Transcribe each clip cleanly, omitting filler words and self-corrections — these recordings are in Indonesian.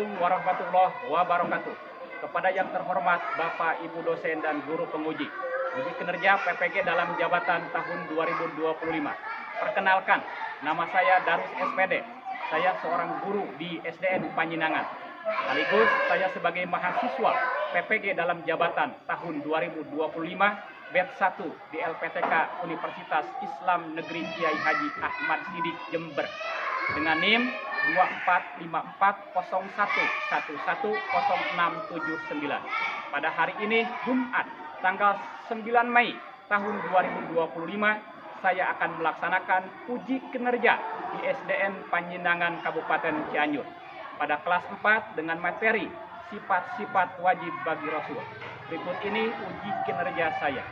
Assalamualaikum warahmatullahi wabarakatuh. Kepada yang terhormat Bapak, Ibu dosen dan guru penguji, uji kinerja PPG dalam jabatan tahun 2025. Perkenalkan, nama saya Darus SPD. Saya seorang guru di SDN Panjenengan. Sekaligus saya sebagai mahasiswa PPG dalam jabatan tahun 2025 batch 1 di LPTK Universitas Islam Negeri Kiai Haji Ahmad Sidik Jember dengan NIM 245401110679. Pada hari ini Jumat tanggal 9 Mei tahun 2025 saya akan melaksanakan uji kinerja di SDN Panjenengan Kabupaten Cianjur pada kelas 4 dengan materi sifat-sifat wajib bagi Rasul. Berikut ini uji kinerja saya.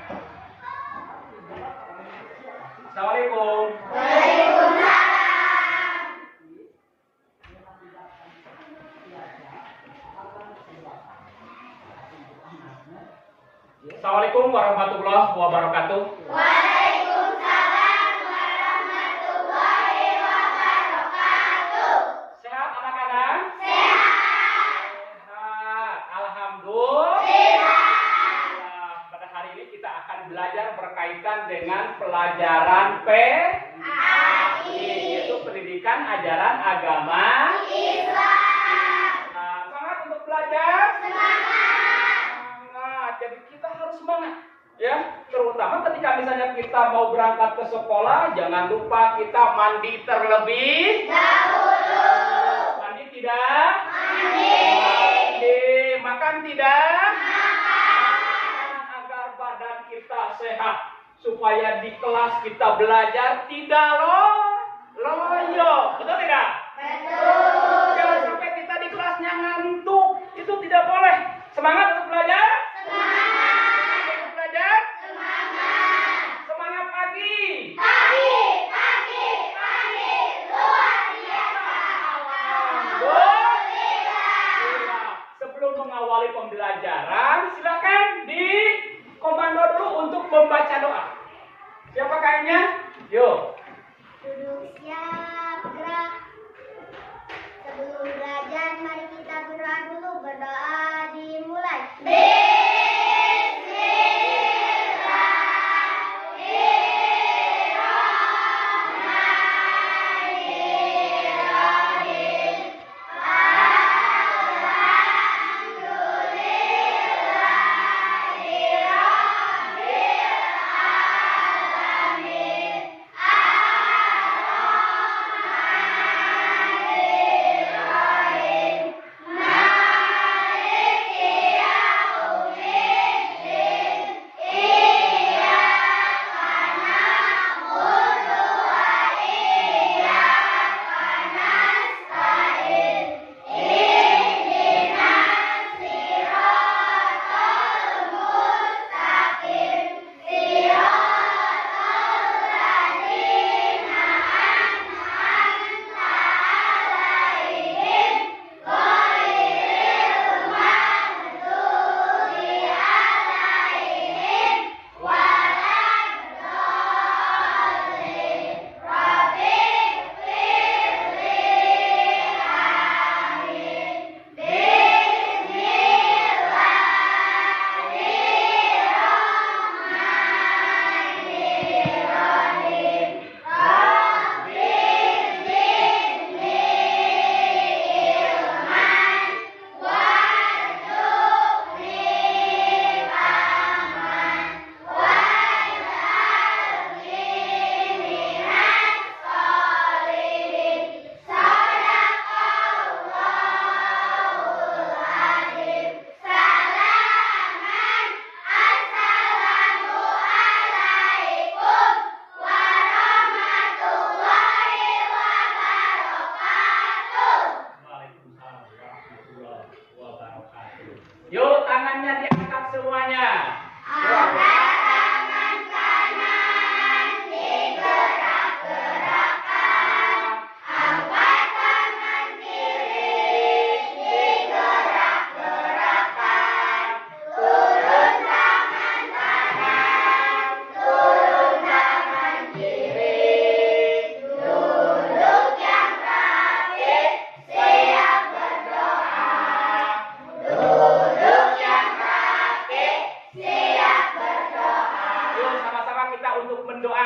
Assalamualaikum. Waalaikumsalam. Assalamualaikum warahmatullahi wabarakatuh. Waalaikumsalam warahmatullahi wabarakatuh. Sehat anak-anak? Sehat. Sehat. Alhamdulillah. Sehat. Pada hari ini kita akan belajar berkaitan dengan pelajaran PAI, yaitu pendidikan ajaran agama Islam. Semangat untuk belajar. Semangat. Jadi kita harus semangat, ya. Terutama ketika misalnya kita mau berangkat ke sekolah, jangan lupa kita mandi terlebih dahulu. Mandi tidak? Mandi. Makan tidak? Makan. Agar badan kita sehat, supaya di kelas kita belajar tidak loyo. Betul tidak? Betul. Jangan sampai kita di kelasnya ngantuk. Itu tidak boleh. Semangat untuk belajar. Semangat. Untuk belajar. Semangat. Semangat pagi. Pagi. Luar biasa. Alhamdulillah. Sebelum mengawali pembelajaran, silakan di komando dulu untuk membaca doa. Siapa kayaknya? Yuk. Duduk siap, gerak. Sebelum belajar, mari kita berdoa dulu. Berdoa dimulai. Bismillahirrahmanirrahim. Alhamdulillahirrahmanirrahim.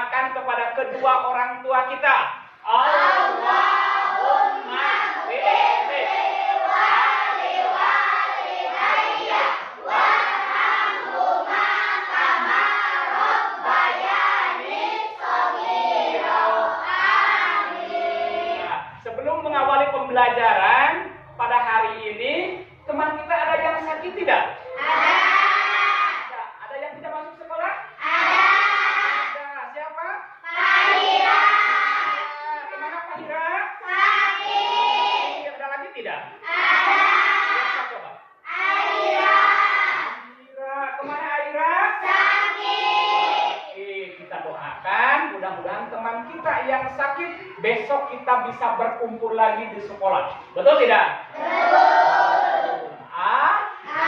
doakan kepada kedua orang tua kita. Allahumma firli wali walidayya warhamhuma kama rabbayani shaghira. Amin. Sebelum mengawali pembelajaran pada hari ini, teman kita ada yang sakit tidak? Ada. Ada yang tidak masuk sekolah? Ada. Siapa? Fahira. Kemana Fahira? Sakit. Ada lagi tidak? Ada. Siapa coba? Aira. Aira. Kemana Aira? Sakit. Oke, kita doakan mudah-mudahan teman kita yang sakit besok kita bisa berkumpul lagi di sekolah. Betul tidak? Betul.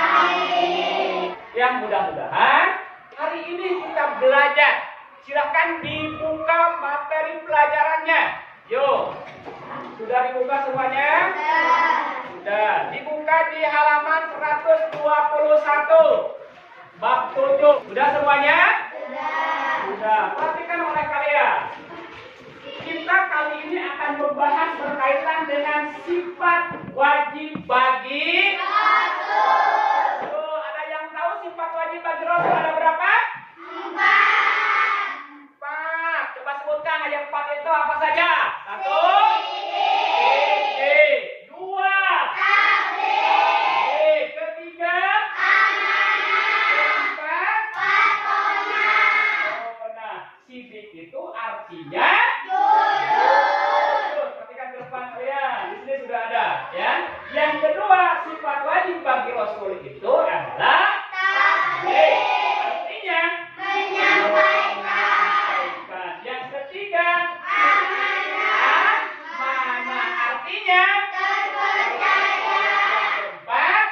Amin. Yang mudah-mudahan hari ini kita belajar. Silahkan dibuka materi pelajarannya. Yuk. Sudah dibuka semuanya? Sudah. Dibuka di halaman 121. Bab 7. Sudah semuanya? Sudah. Perhatikan oleh kalian. Kita kali ini akan membahas berkaitan dengan sifat wajib bagi Rasul. Tuh, ada yang tahu sifat wajib bagi Rasul ada berapa? 4. Coba sebutkan yang 4 itu apa saja? 1. Dua. Ketiga. Keempat. Nah, sidik itu artinya perhatikan ke depan kalian. Di sini sudah ada, ya. Yang kedua, sifat wajib bagi Rasul itu adalah tabligh. Artinya menyampaikan. Yang ketiga, amanah. Artinya terpercaya. Keempat,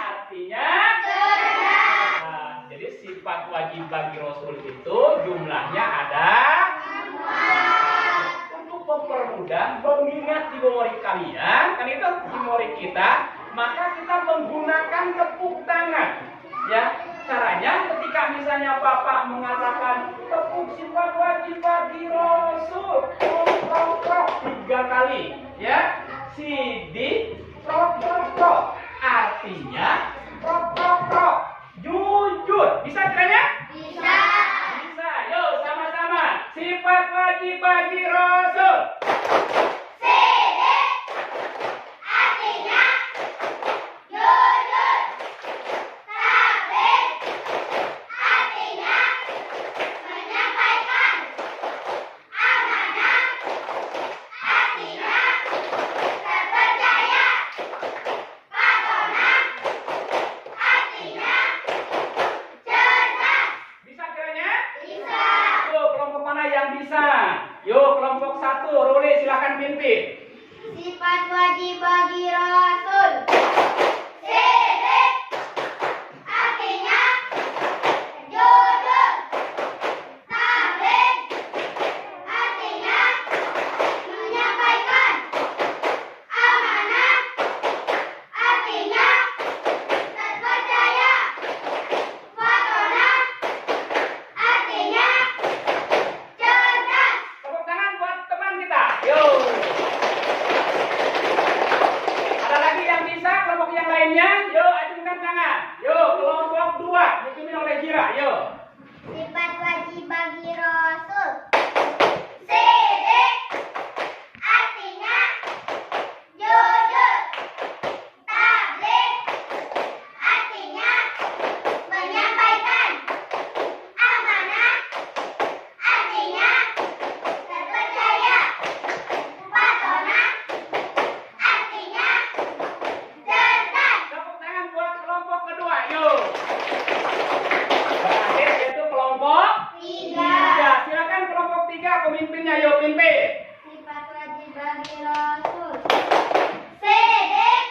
artinya cerdas. Nah, jadi sifat wajib bagi Rasul itu jumlahnya ada. Untuk mempermudah mengingat di memori kalian, kan itu di memori kita, maka kita menggunakan tepuk tangan. Ya, caranya ketika misalnya Bapak mengatakan tepuk sifat wajib bagi Rasul, prok 3 kali, ya. Sidik prok. Artinya prok. Jujur. Bisa kiranya? Bisa. Yuk sama-sama. Sifat wajib bagi Rasul. Sidik. Artinya jujur. Tabligh. Artinya menyampaikan. Amanah. Artinya terpercaya. Patronah. Artinya cerdas. Bisa kiranya? Bisa. Yuk, kelompok mana yang bisa? Yuk, kelompok 1. Ruli silakan pimpin. Sifat wajib bagi Rasul. Sidik. Artinya jujur. Tabligh. Artinya menyampaikan. Amanah. Artinya terpercaya. Patronah. Artinya cerdas. Tepuk tangan buat teman kita. Yuk. Ada lagi yang bisa? Kelompok yang lainnya? Yuk, acungkan tangan. Yuk, kelompok 2. Dipimpin oleh Jira. Yuk. Sifat wajib bagi Rasul. Sidik. Artinya jujur. Tabligh. Artinya menyampaikan. Amanah. Artinya terpercaya. Patronah. Artinya cerdas. Tepuk tangan buat kelompok kedua. Yuk. Terakhir yaitu kelompok 3. Silakan kelompok 3 pemimpinnya. Yuk, pimpin. Sifat wajib bagi Rasul. Sidik.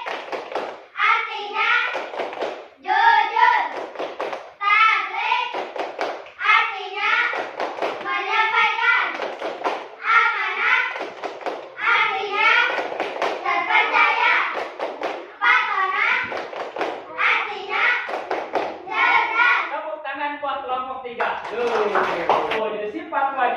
Artinya jujur. Tabligh. Artinya menyampaikan. Amanah. Artinya terpercaya. Patronah. Artinya cerdas. Tepuk tangan buat kelompok 3. Yuk.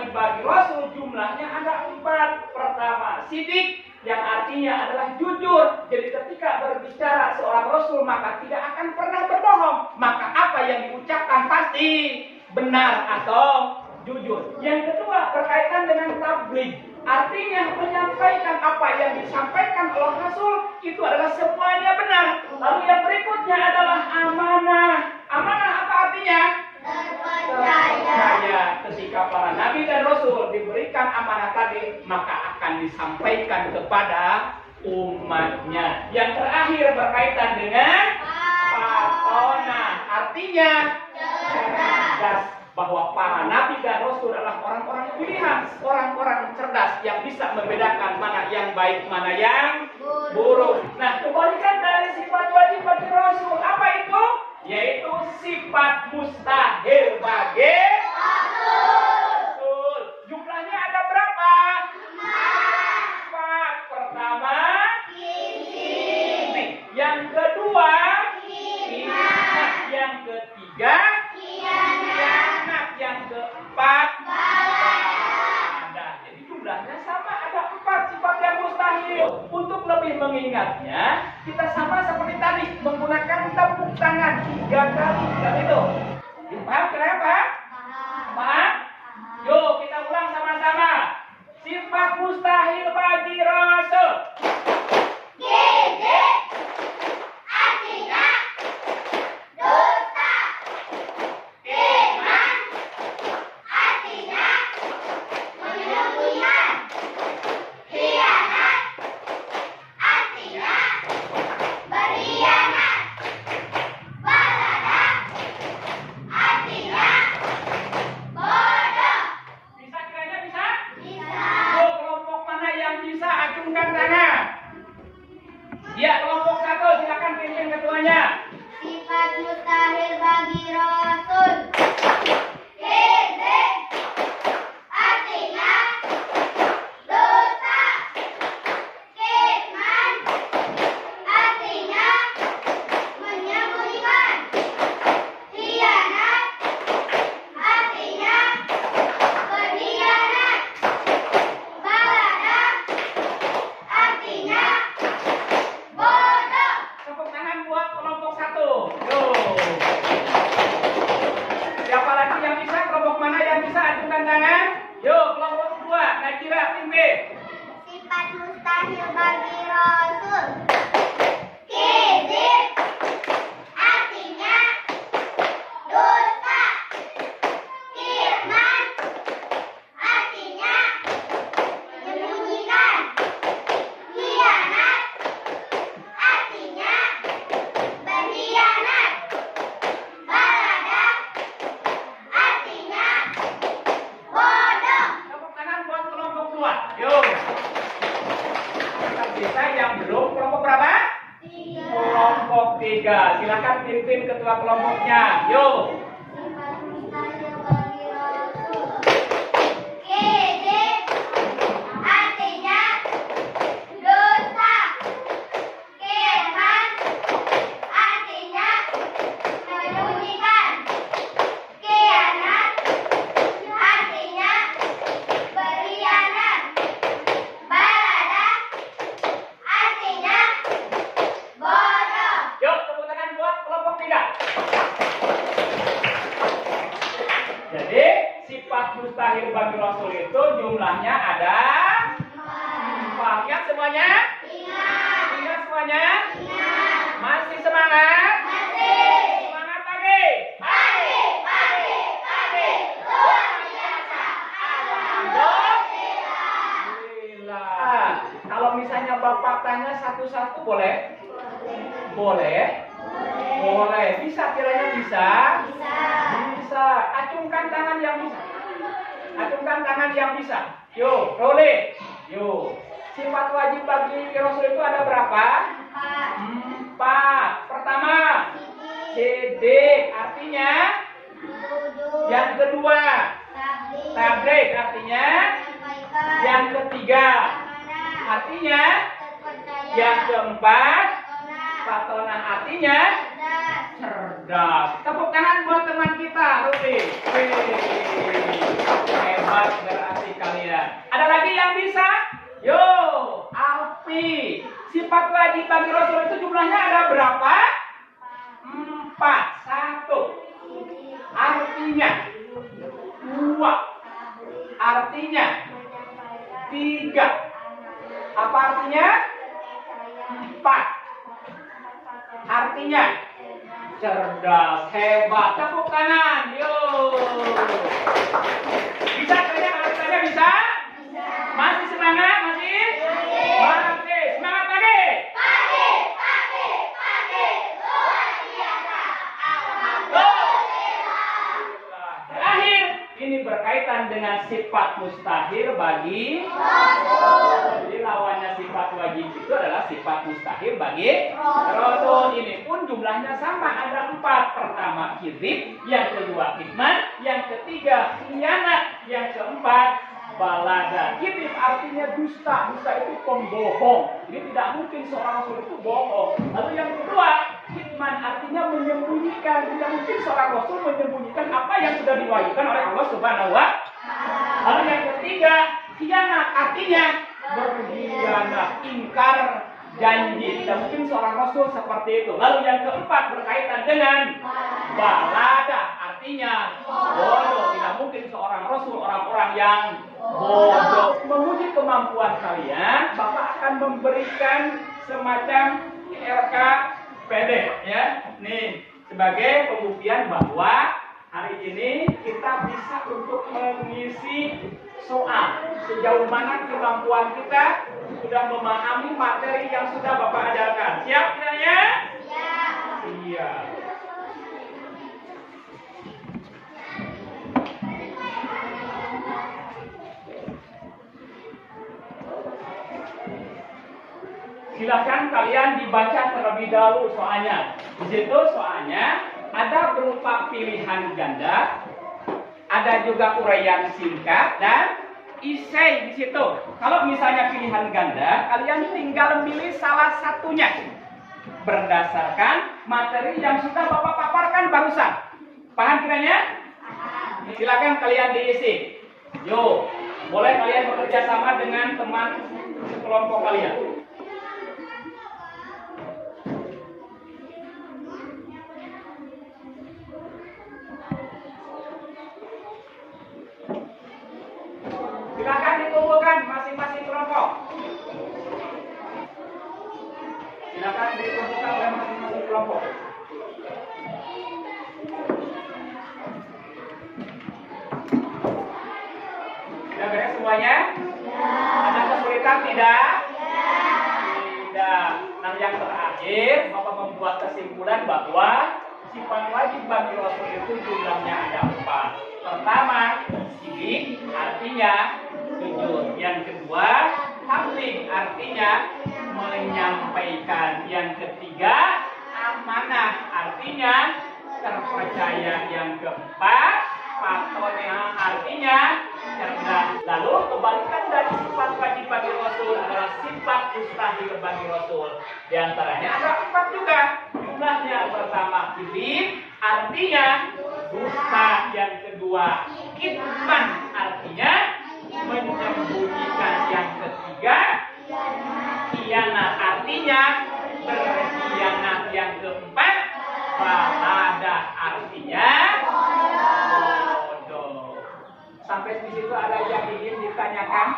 wajib bagi Rasul jumlahnya ada 4. Pertama, sidik, yang artinya adalah jujur. Jadi ketika berbicara seorang Rasul maka tidak akan pernah berbohong. Maka apa yang diucapkan pasti benar atau jujur. Yang kedua berkaitan dengan tabligh. Artinya menyampaikan apa yang disampaikan oleh Rasul itu adalah semuanya benar. Lalu yang berikutnya adalah amanah. Amanah apa artinya? Terpercaya. Ketika para nabi dan rasul diberikan amanah tadi, maka akan disampaikan kepada umatnya. Yang terakhir berkaitan dengan patona, artinya cerdas. Bahwa para nabi dan rasul adalah orang-orang pilihan, orang-orang cerdas yang bisa membedakan mana yang baik, mana yang buruk. Nah, kebalikan dari sifat wajib bagi rasul apa itu? Yaitu sifat mustahil bagi rasul. Jumlahnya ada berapa? 4. Pertama, yang kedua, yang ketiga, yang keempat, ada. Jadi jumlahnya sama, ada 4 sifat yang mustahil. Untuk lebih mengingatnya, kita sama seperti tadi menggunakan tepuk tangan 3 kali. Kan itu? Paham kenapa? Paham? Yuk kita ulang sama-sama. Sifat mustahil bagi rasul. Artinya dusta. Firman artinya menyembunyikan. Khianat artinya berkhianat. Balada artinya bodoh. Bisa kiranya bisa? Bisa. Yuk, kelompok mana yang bisa acungkan tangan? Ya, kelompok 1 silakan pimpin ketuanya. Sifat mustahil bagi rasul. Kizib artinya dosa. Kitman artinya menyembunyikan. Khianat artinya berkhianat. Balada artinya bodoh. Tepuk tangan buat kelompok 1. Yuk. Siapa lagi yang bisa? Kelompok mana yang bisa acungkan tangan? Yuk, kelompok 2. Najira pimpin. Sifat mustahil bagi rasul. Kizib artinya dusta. Firman artinya menyembunyikan. Khianat artinya berkhianat. Balada artinya bodoh. Tepuk tangan buat kelompok 2. Yuk. Tetap bisa yang belum kelompok berapa? Kelompok 3. Silakan pimpin ketua kelompoknya. Yuk. Sifat mustahil bagi rasul. Kizib artinya dosa. Firman artinya menyembunyikan. Khianat artinya berkhianat. Balada artinya bodoh. Yuk, tepuk tangan buat kelompok 3. Jadi, sifat mustahil bagi Rasul itu jumlahnya ada 4. Ingat semuanya? Ingat. Ingat semuanya? Ingat. Masih semangat? Masih. Semangat lagi? Pagi. Luar biasa. Alhamdulillah. Kalau misalnya Bapak tanya satu-satu boleh? Boleh? Boleh. Bisa kiranya bisa? Bisa. Bisa. Acungkan tangan yang bisa. Acungkan tangan yang bisa. Yuk, rolling. Yuk. Sifat wajib bagi Rasul itu ada berapa? 4. Pertama, sidik. Artinya? Yang kedua, tabligh. Artinya? Yang ketiga, artinya? Yang keempat, patona. Artinya? Cerdas. Tepuk tangan buat teman kita, Rupi. Hebat. Hebat berarti kalian. Ada lagi yang bisa? Yo, Alfi. Sifat wajib bagi Rasul itu jumlahnya ada berapa? 4. 1. Artinya 2. Artinya 3. Apa artinya? 4. Artinya cerdas, hebat. Tepuk tangan. Yo. Bisa kalian alasannya bisa? Masih semangat? Masih? Masih. Semangat lagi. Terakhir, ini berkaitan dengan sifat mustahil bagi Rasul. Jadi lawannya sifat wajib itu adalah sifat mustahil bagi Rasul. Ini pun jumlahnya sama, ada 4. Pertama kizib, yang kedua kitman, yang ketiga khianat, yang keempat balada. Kizib artinya dusta. Dusta itu pembohong. Jadi tidak mungkin seorang Rasul itu bohong. Lalu yang kedua, kitman artinya menyembunyikan. Tidak mungkin seorang Rasul menyembunyikan apa yang sudah diwahyukan oleh Allah Subhanahu wa Ta'ala. Lalu yang ketiga, khianat artinya berkhianat, ingkar janji. Tidak mungkin seorang Rasul seperti itu. Lalu yang keempat berkaitan dengan balada, artinya bodoh. Tidak mungkin seorang Rasul orang-orang yang bodoh. Memuji kemampuan kalian, Bapak akan memberikan semacam RKPD ya. Nih, sebagai pembuktian bahwa hari ini kita bisa untuk mengisi soal. Sejauh mana kemampuan kita sudah memahami materi yang sudah Bapak ajarkan. Siap kiranya? Siap. Iya. Silakan kalian dibaca terlebih dahulu soalnya. Di situ soalnya ada berupa pilihan ganda, ada juga uraian singkat dan isei di situ. Kalau misalnya pilihan ganda, kalian tinggal milih salah satunya berdasarkan materi yang sudah Bapak paparkan barusan. Paham kiranya? Silakan kalian diisi. Yo, boleh kalian bekerja sama dengan teman sekelompok kalian. Silakan dikumpulkan masing-masing kelompok. Silakan dikumpulkan oleh masing-masing kelompok. Sudah beres semuanya? Ada kesulitan tidak? Tidak. Nah, yang terakhir, Bapak membuat kesimpulan bahwa sifat wajib bagi Rasul itu jumlahnya ada 4. Pertama, sidik artinya jujur. Yang kedua, tabligh artinya menyampaikan. Yang ketiga, amanah artinya terpercaya. Yang keempat, patona artinya cerdas. Lalu kebalikan dari sifat wajib bagi Rasul adalah sifat mustahil bagi Rasul. Di antaranya ada 4 juga. Jumlahnya pertama kizib artinya dusta. Yang kedua kitman artinya menyembunyikan. Yang ketiga khianat artinya berkhianat. Yang keempat balada artinya bodoh. Sampai di situ ada yang ingin ditanyakan?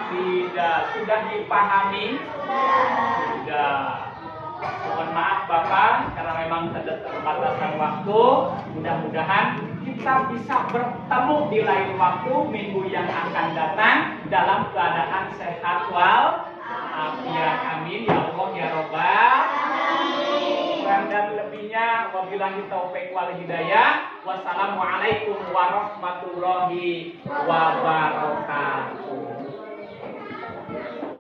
Tidak. Sudah dipahami? Sudah. Mohon maaf Bapak, karena memang keterbatasan waktu. Mudah-mudahan kita bisa bertemu di lain waktu minggu yang akan datang dalam keadaan sehat wal afiat. Amin ya Allah ya Rabbal. Kurang dan lebihnya wabillahi taufik wal hidayah. Wassalamualaikum warahmatullahi wabarakatuh.